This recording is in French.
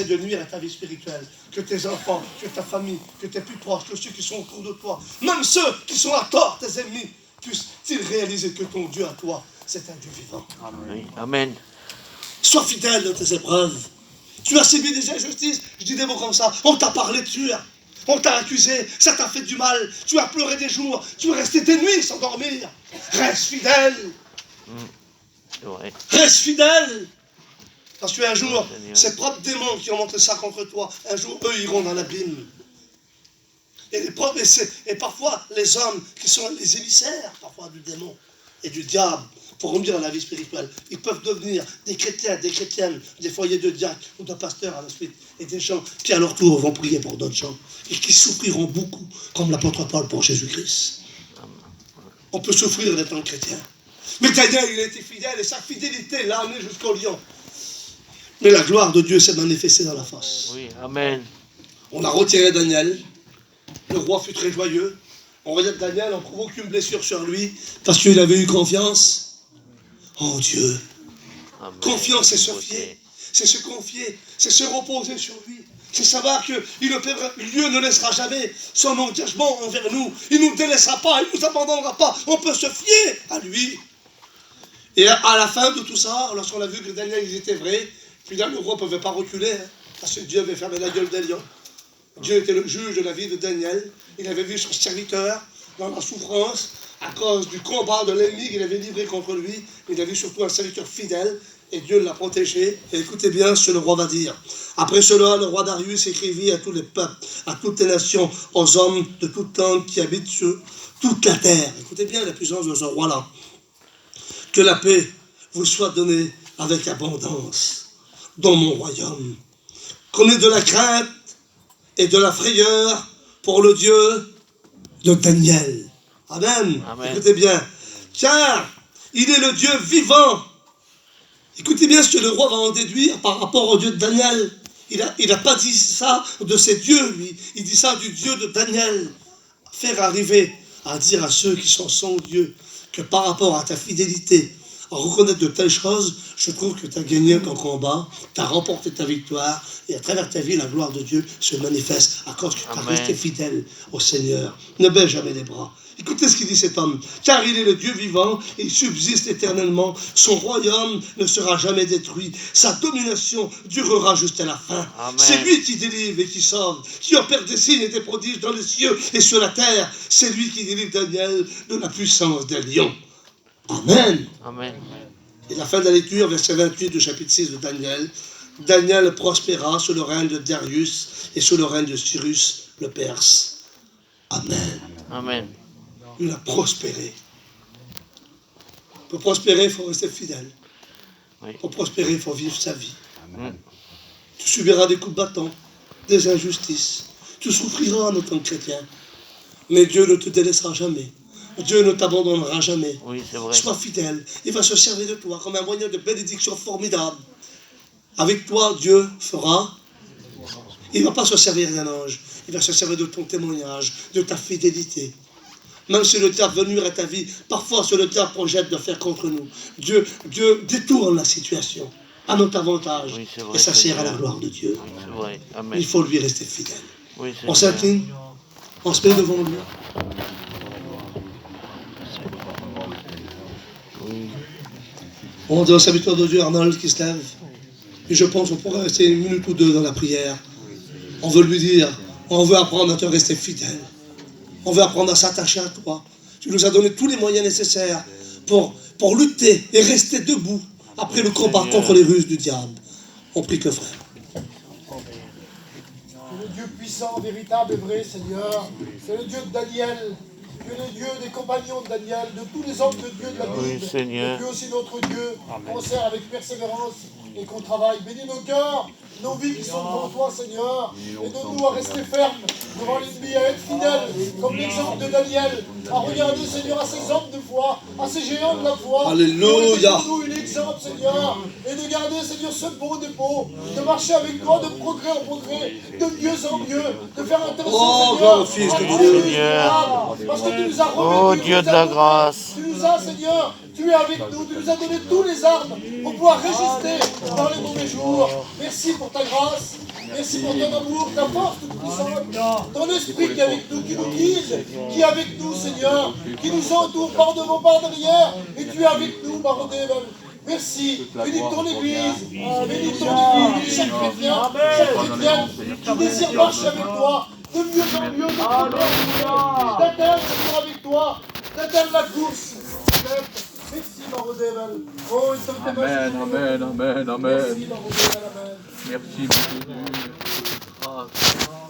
de nuire à ta vie spirituelle, que tes enfants, que ta famille, que tes plus proches, que ceux qui sont autour de toi, même ceux qui sont à tort, tes ennemis, puissent-ils réaliser que ton Dieu à toi, c'est un Dieu vivant. Amen. Sois fidèle dans tes épreuves. Tu as subi des injustices, je dis des mots comme ça, on t'a parlé dessus, on t'a accusé, ça t'a fait du mal, tu as pleuré des jours, tu es resté des nuits sans dormir. Reste fidèle. Reste fidèle. Parce qu'un jour, ces propres démons qui ont montré ça contre toi, un jour, eux iront dans l'abîme. Et parfois, les hommes qui sont les émissaires, parfois du démon et du diable, pour revenir à la vie spirituelle, ils peuvent devenir des chrétiens, des chrétiennes, des foyers de diacres ou de pasteurs à la suite, et des gens qui à leur tour vont prier pour d'autres gens, et qui souffriront beaucoup, comme l'apôtre Paul pour Jésus-Christ. On peut souffrir d'être un chrétien. Mais Daniel, il a été fidèle, et sa fidélité l'a amené jusqu'au lion. Mais la gloire de Dieu s'est manifestée dans la face. Oui, amen. On a retiré Daniel. Le roi fut très joyeux. On regarde Daniel, on ne trouve aucune blessure sur lui, parce qu'il avait eu confiance en Dieu. Amen. Confiance, c'est se fier. C'est se confier. C'est se reposer sur lui. C'est savoir que Dieu ne laissera jamais son engagement envers nous. Il ne nous délaissera pas, il ne nous abandonnera pas. On peut se fier à lui. Et à la fin de tout ça, lorsqu'on a vu que Daniel, il était vrai, puis là, le roi ne pouvait pas reculer, parce que Dieu avait fermé la gueule des lions. Dieu était le juge de la vie de Daniel. Il avait vu son serviteur dans la souffrance à cause du combat de l'ennemi qu'il avait livré contre lui. Il a vu surtout un serviteur fidèle et Dieu l'a protégé. Et écoutez bien ce que le roi va dire. Après cela, le roi Darius écrivit à tous les peuples, à toutes les nations, aux hommes de toute langue qui habitent sur toute la terre. Écoutez bien la puissance de ce roi-là. Que la paix vous soit donnée avec abondance dans mon royaume. Qu'on ait de la crainte et de la frayeur pour le Dieu de Daniel. Amen. Amen. Écoutez bien. Car il est le Dieu vivant. Écoutez bien ce que le roi va en déduire par rapport au Dieu de Daniel. Il n'a pas dit ça de ses dieux, lui. Il dit ça du Dieu de Daniel. Faire arriver à dire à ceux qui sont son Dieu que par rapport à ta fidélité, à reconnaître de telles choses, je trouve que tu as gagné ton combat, tu as remporté ta victoire, et à travers ta vie, la gloire de Dieu se manifeste à cause que tu as resté fidèle au Seigneur. Ne baisse jamais les bras. Écoutez ce qu'il dit cet homme. Car il est le Dieu vivant, il subsiste éternellement, son royaume ne sera jamais détruit, sa domination durera jusqu'à la fin. C'est lui qui délivre et qui sauve, qui opère des signes et des prodiges dans les cieux et sur la terre. C'est lui qui délivre Daniel de la puissance des lions. Amen. Amen. Et la fin de la lecture, verset 28 du chapitre 6 de Daniel. Daniel prospéra sous le règne de Darius et sous le règne de Cyrus le Perse. Amen. Amen. Il a prospéré. Pour prospérer, il faut rester fidèle. Oui. Pour prospérer, il faut vivre sa vie. Amen. Tu subiras des coups de bâton, des injustices. Tu souffriras en tant que chrétien. Mais Dieu ne te délaissera jamais. Dieu ne t'abandonnera jamais. Oui, c'est vrai. Sois fidèle. Il va se servir de toi comme un moyen de bénédiction formidable. Avec toi, Dieu fera. Il ne va pas se servir d'un ange. Il va se servir de ton témoignage, de ta fidélité. Même si le diable veut nuire à ta vie, parfois ce le diable projette de faire contre nous. Dieu détourne la situation à notre avantage. Oui, vrai, et ça sert à la gloire de Dieu. Oui, c'est vrai. Amen. Il faut lui rester fidèle. Oui, on s'incline, on se met devant lui. On dit au serviteur de Dieu, Arnold, qui se lève. Et je pense qu'on pourrait rester une minute ou deux dans la prière. On veut lui dire, on veut apprendre à te rester fidèle. On veut apprendre à s'attacher à toi. Tu nous as donné tous les moyens nécessaires pour lutter et rester debout après le combat contre les ruses du diable. On prie que frère. C'est le Dieu puissant, véritable et vrai, Seigneur. C'est le Dieu de Daniel. Tu es le Dieu des compagnons de Daniel, de tous les hommes de Dieu de la Bible. Oui, Seigneur. Tu es aussi notre Dieu. On sert avec persévérance et qu'on travaille. Bénis nos cœurs, nos vies qui sont devant toi, Seigneur. Et donne-nous à rester fermes devant l'ennemi, à être fidèles, comme l'exemple de Daniel. À regarder, Seigneur, à ces hommes de foi, à ces géants de la foi. Alléluia. Donne-nous un exemple, Seigneur. Et de garder, Seigneur, ce beau dépôt. De marcher avec toi de progrès en progrès, de mieux en mieux. De faire attention, Seigneur, à Dieu, Seigneur. Parce que tu nous as remis, Dieu de la grâce. Tu nous as, Seigneur, tu es avec nous, tu nous as donné tous les armes pour pouvoir résister dans les mauvais jours. Merci pour ta grâce, Merci pour ton amour, ta force toute puissante, ton esprit qui est avec nous, qui nous guide, qui est avec nous, Seigneur, qui nous entoure par devant, par derrière, et tu es avec nous, Barodével. Merci, bénis ton Église, bénis chaque chrétien, chaque chrétienne qui désire marcher avec toi, de mieux en mieux, d'atteindre avec toi, d'atteindre la course. Merci, Barodével. Oh, Amen, amen, amen, amen. Merci, Barodével, amen. Merci, mon Jésus.